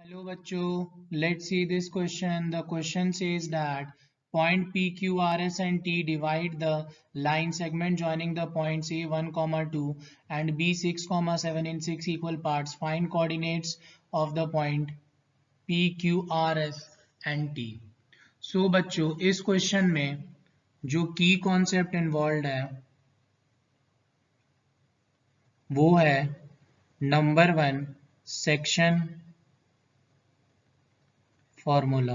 Hello bachcho, let's see this question. The question says that point P, Q, R, S and T divide the line segment joining the points A 1, 2 and B 6, 7 in 6 equal parts. Find coordinates of the point P, Q, R, S and T. So बच्चों इस question में जो की concept involve है वो है number 1 section formula.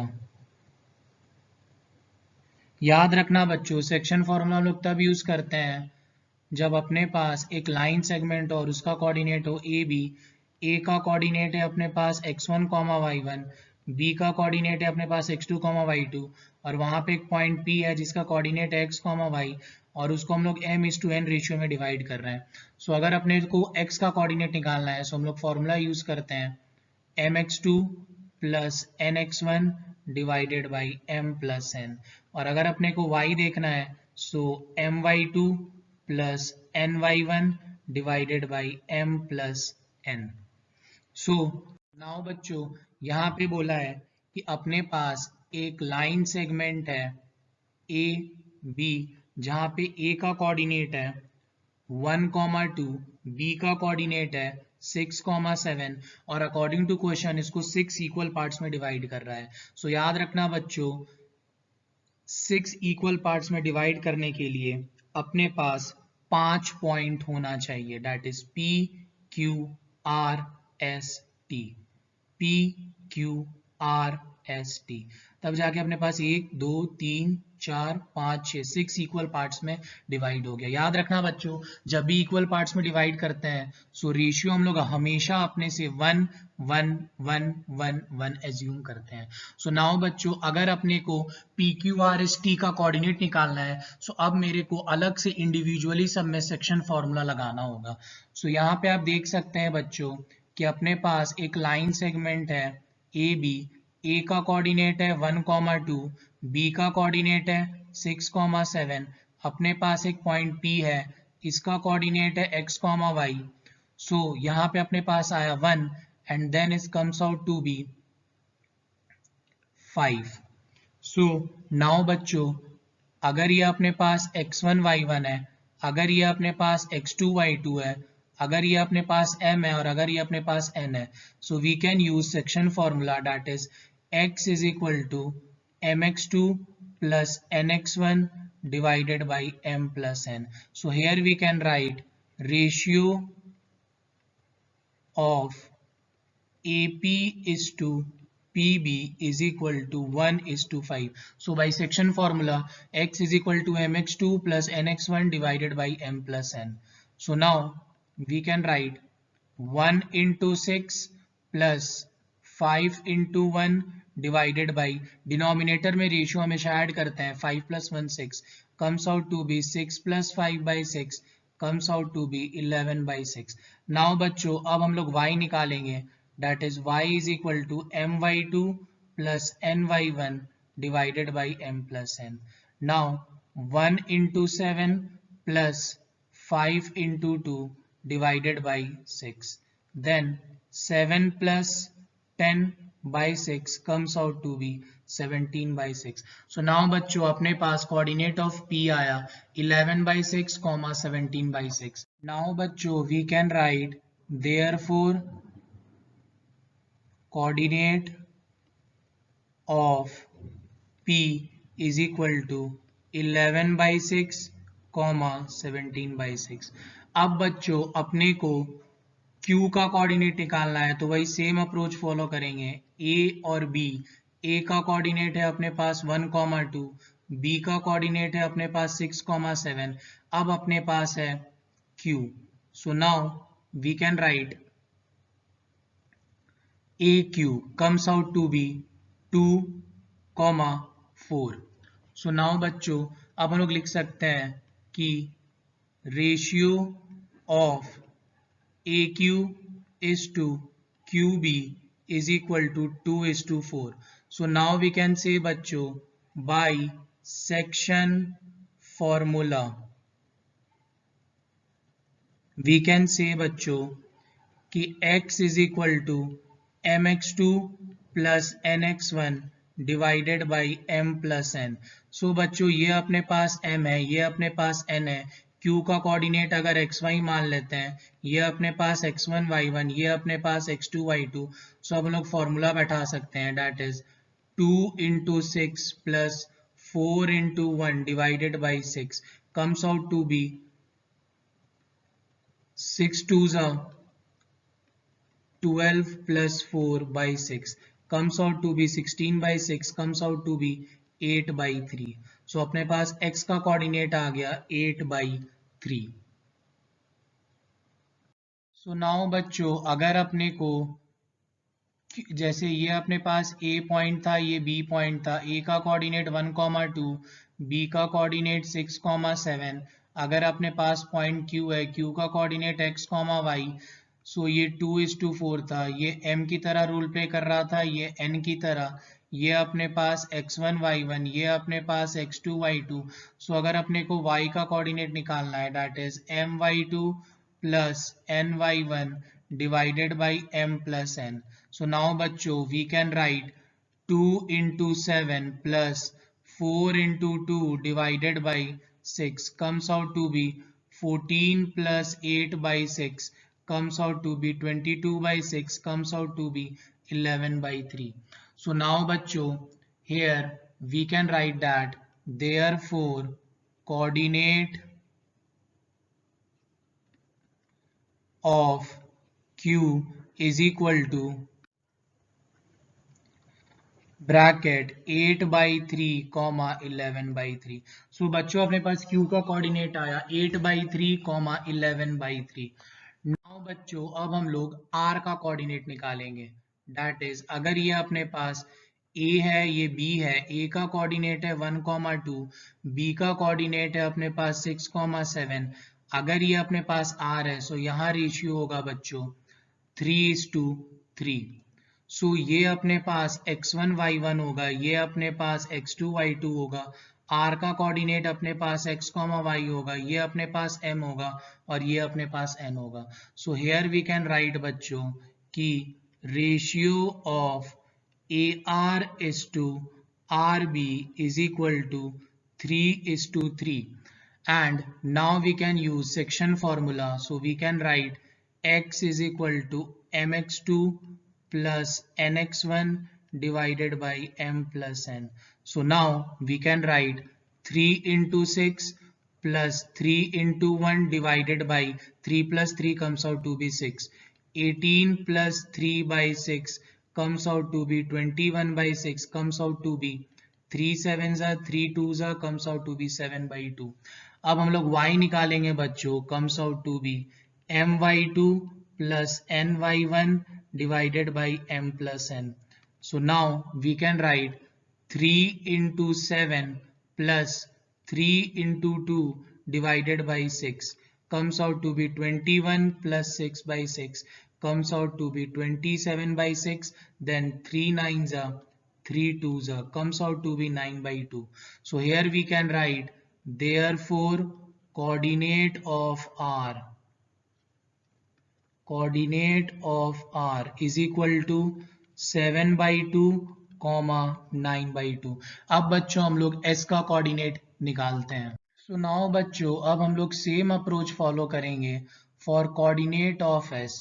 याद रखना बच्चों, सेक्शन फॉर्मूला हम लोग तब यूज करते हैं जब अपने पास एक लाइन सेगमेंट और उसका कोऑर्डिनेट हो ए बी। ए का कोऑर्डिनेट है अपने पास x1, y1, बी का कोऑर्डिनेट है अपने पास x2, y2 और वहां पे एक पॉइंट P है जिसका कोऑर्डिनेट है x, y और उसको हम लोग m:n रेशियो में डिवाइड कर रहे हैं। सो अगर अपने को x का कोऑर्डिनेट निकालना है सो हम लोग फॉर्मूला यूज करते हैं mx2 plus nx1 divided by m plus n। और अगर अपने को y देखना है सो my2 plus ny1 divided by m plus n। So now बच्चों यहाँ पे बोला है कि अपने पास एक लाइन सेगमेंट है ए बी जहाँ पे ए का कोऑर्डिनेट है 1, 2, बी का कोऑर्डिनेट है 6, 7 और अकॉर्डिंग टू क्वेश्चन इसको 6 इक्वल पार्ट्स में डिवाइड कर रहा है। सो याद रखना बच्चों 6 इक्वल पार्ट्स में डिवाइड करने के लिए अपने पास 5 पॉइंट होना चाहिए, that is P Q R S T, P Q R S T। तब जाके अपने पास 1 2 3 4 5 6 6 इक्वल पार्ट्स में डिवाइड हो गया। याद रखना बच्चों जब भी इक्वल पार्ट्स में डिवाइड करते हैं सो रेशियो हम लोग हमेशा अपने से 1 1 1 1 1 एज्यूम करते हैं। सो नाउ बच्चों अगर अपने को PQRST का कोऑर्डिनेट निकालना है सो अब मेरे को अलग से इंडिविजुअली सब में सेक्शन फॉर्मूला लगाना होगा। सो यहाँ पे आप देख सकते हैं बच्चों कि अपने पास एक लाइन सेगमेंट है ए बी। ए का कोऑर्डिनेट है 1, 2, बी का कोऑर्डिनेट है 6, 7 अपने पास एक पॉइंट P है इसका कोऑर्डिनेट है x, y। सो यहाँ पे अपने पास आया 1 and then it comes out to be 5। So now बच्चों अगर ये अपने पास x1, y1 है, अगर ये अपने पास x2, y2 है, अगर ये अपने पास m है और अगर ये अपने पास n है so we can use section formula that is x is equal to mx2 plus nx1 divided by m plus n. So here we can write ratio of AP is to PB is equal to 1:5. So by section formula x is equal to mx2 plus nx1 divided by m plus n. So now we can write 1 into 6 plus 5 into 1 divided by denominator में ratio हमेशा add करते हैं 5 + 1 6 comes out to be 6 + 5/6 comes out to be 11/6। Now बच्चों अब हम लोग y निकालेंगे that is y is equal to my2 plus ny1 divided by m plus n। Now 1 into 7 plus 5 into 2 divided by 6 then 7 plus 10/6 comes out to be 17/6। so now बच्चों अपने पास coordinate of P आया 11/6, 17/6। now बच्चों we can write therefore coordinate of P is equal to 11/6, 17/6। अब बच्चों अपने को Q का coordinate निकालना है तो वही सेम अप्रोच फॉलो करेंगे A और B। A का कोऑर्डिनेट है अपने पास 1, 2, B का कोऑर्डिनेट है अपने पास 6, 7 अब अपने पास है Q। So now we can write AQ comes out to be 2, 4। So now बच्चों अब हम लोग लिख सकते हैं कि ratio of AQ is to QB is equal to 2:4। So now we can say बच्चों by section formula we can say बच्चों कि x is equal to mx2 plus nx1 divided by m plus n। सो बच्चों ये अपने पास m है, ये अपने पास n है। q का कोऑर्डिनेट अगर xy मान लेते हैं, ये अपने पास x1 y1, ये अपने पास x2 y2। सो अब हम लोग फॉर्मूला बैठा सकते हैं, that is 2 into 6 plus 4 into 1 divided by 6 comes out to be 6 twos are 12 plus 4 by 6 comes out to be 16 by 6 comes out to be 8 by 3। सो अपने पास x का कोऑर्डिनेट आ गया 8 by 3। सो नाउ बच्चों अगर अपने को जैसे ये अपने पास A पॉइंट था, ये B पॉइंट था, A का कोऑर्डिनेट 1,2, B का कोऑर्डिनेट 6,7। अगर अपने पास पॉइंट Q है, Q का कोऑर्डिनेट x, y। सो ये 2:4 था, ये M की तरह रूल प्ले कर रहा था, ये N की तरह। ये अपने पास x1 y1, ये अपने पास x2 y2। सो अगर अपने को y का कोऑर्डिनेट निकालना है, that is my2 plus ny1 divided by m plus n। So now बच्चों we can write 2 into 7 plus 4 into 2 divided by 6 comes out to be 14 plus 8 by 6 comes out to be 22 by 6 comes out to be 11 by 3। So now बच्चों here we can write that therefore coordinate of Q is equal to bracket 8 by 3 comma 11 by 3। सो बच्चों अपने पास Q का coordinate आया 8 by 3 comma 11 by 3। Now बच्चों अब हम लोग R का कोऑर्डिनेट निकालेंगे, दैट इज अगर ये अपने पास A है, ये B है, A का कोऑर्डिनेट है 1,2, B का कोऑर्डिनेट है अपने पास 6,7। अगर ये अपने पास R है, सो यहाँ रेशियो होगा बच्चों 3:3। सो ये अपने पास x1 y1 होगा, ये अपने पास x2 y2 होगा। r का कोऑर्डिनेट अपने पास x, y होगा, ये अपने पास m होगा और ये अपने पास n होगा। So here we can write बच्चों कि ratio of AR is to RB is equal to 3:3। and now we can use section formula, so we can write x is equal to mx2 plus nx1 divided by m plus n। So now we can write 3 into 6 plus 3 into 1 divided by 3 plus 3 comes out to be 6। 18 plus 3 by 6 comes out to be 21 by 6 comes out to be 3 sevens are 3 twos are comes out to be 7 by 2। अब हम लोग y निकालेंगे बच्चों, comes out to be my2 plus ny1 divided by m plus n। So now we can write 3 into 7 plus 3 into 2 divided by 6 comes out to be 21 plus 6 by 6 comes out to be 27 by 6, then 3 nines are 3 twos are comes out to be 9 by 2। So here we can write therefore coordinate of R is equal to 7 by 2 comma 9 by 2। अब बच्चों हम लोग S का coordinate निकालते हैं। सो now बच्चों अब हम लोग सेम अप्रोच फॉलो करेंगे फॉर कोऑर्डिनेट ऑफ S।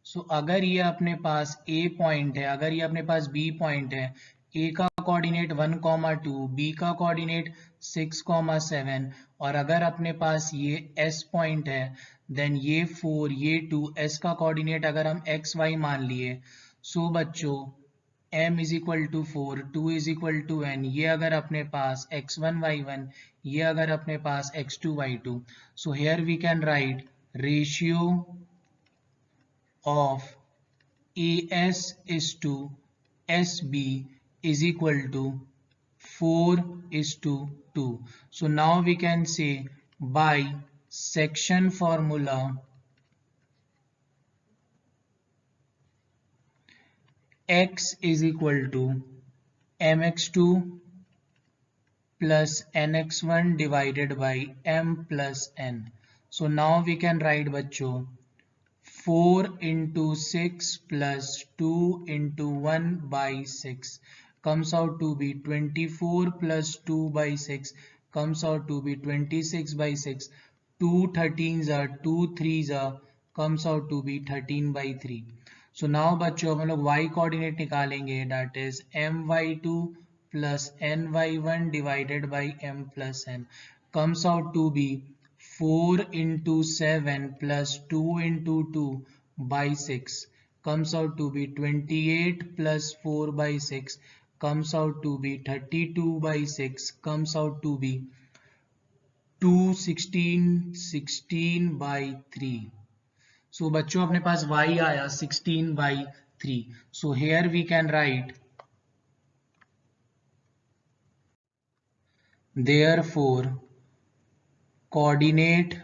सो अगर ये अपने पास A पॉइंट है, अगर ये अपने पास B पॉइंट है, A का कोऑर्डिनेट 1,2, B का कोऑर्डिनेट 6,7 और अगर अपने पास ये S पॉइंट है, देन ये 4, ये 2, S का कोऑर्डिनेट अगर हम x y मान लिए, सो बच्चों m is equal to 4, 2 is equal to n, ये अगर अपने पास x1 y1, ये अगर अपने पास x2 y2। So here we can write ratio of AS is to SB is equal to 4:2। So now we can say by section formula x is equal to mx2 plus nx1 divided by m plus n। So now we can write बच्चों 4 into 6 plus 2 into 1 by 6 comes out to be 24 plus 2 by 6 comes out to be 26 by 6. 2 13s are 2 3s are comes out to be 13 by 3. So now बच्चों हम लोग y coordinate निकालेंगे, that is my2 plus ny1 divided by m plus n comes out to be 4 into 7 plus 2 into 2 by 6 comes out to be 28 plus 4 by 6 comes out to be 32 by 6 comes out to be 16 by 3. So बच्चों अपने पास y आया 16 by 3. So here we can write therefore coordinate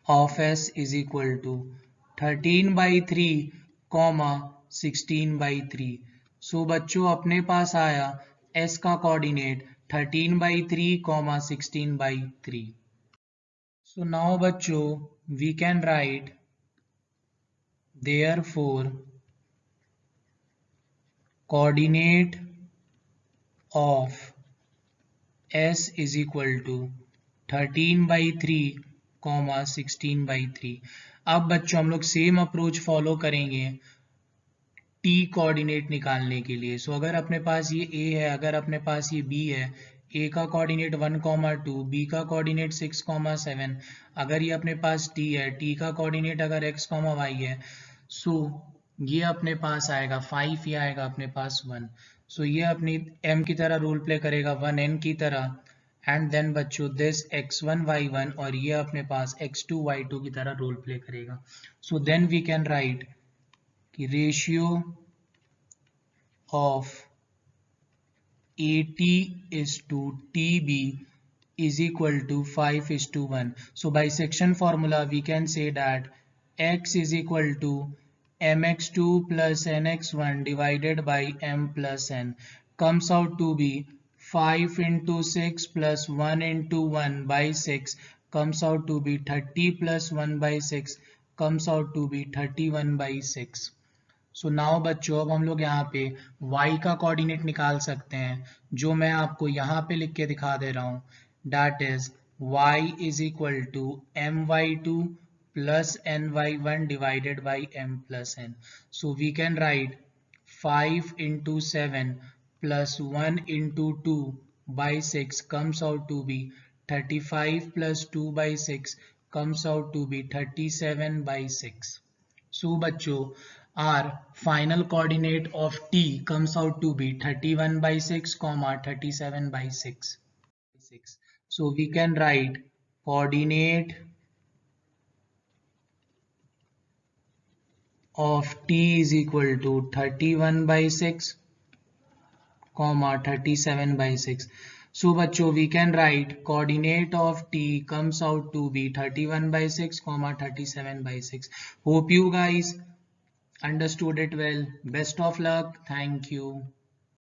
of S is equal to 13 by 3 comma 16 by 3. So बच्चों अपने पास आया S का coordinate 13 by 3 comma 16 by 3. So now बच्चों we can write therefore coordinate of S is equal to 13 by 3 comma 16 by 3. अब बच्चों हम लोग सेम अप्रोच फॉलो करेंगे टी कोऑर्डिनेट निकालने के लिए. सो अगर अपने पास ये ए है, अगर अपने पास ये बी है, ए का कोऑर्डिनेट 1,2, बी का कोऑर्डिनेट 6,7, अगर ये अपने पास टी है, टी का कोऑर्डिनेट अगर x, y है, सो ये अपने पास आएगा 5, ये आएगा अपने पास 1. सो ये अपनी m की तरह रोल प्ले करेगा 1n की तरह, एंड देन बच्चों दिस x1 y1 और ये अपने पास x2 y2 की तरह रोल प्ले करेगा. So then we can write कि ratio of AT is to TB is equal to 5:1. So by section formula we can say that x is equal to mx2 plus nx1 divided by m plus n comes out to be 5 into 6 plus 1 into 1 by 6 comes out to be 30 plus 1 by 6 comes out to be 31 by 6. So now बच्चों अब हम लोग यहाँ पे y का coordinate निकाल सकते हैं, जो मैं आपको यहाँ पे लिख के दिखा दे रहा हूँ. That is y is equal to my2 plus ny1 divided by m plus n. So we can write 5 into 7 plus 1 into 2 by 6 comes out to be 35 plus 2 by 6 comes out to be 37 by 6. So बच्चों our final coordinate of t comes out to be 31 by 6 comma 37 by 6. So we can write coordinate of t is equal to 31 by 6 comma 37 by 6. So बच्चों we can write coordinate of t comes out to be 31 by 6 comma 37 by 6. Hope you guys understood it well. Best of luck. Thank you.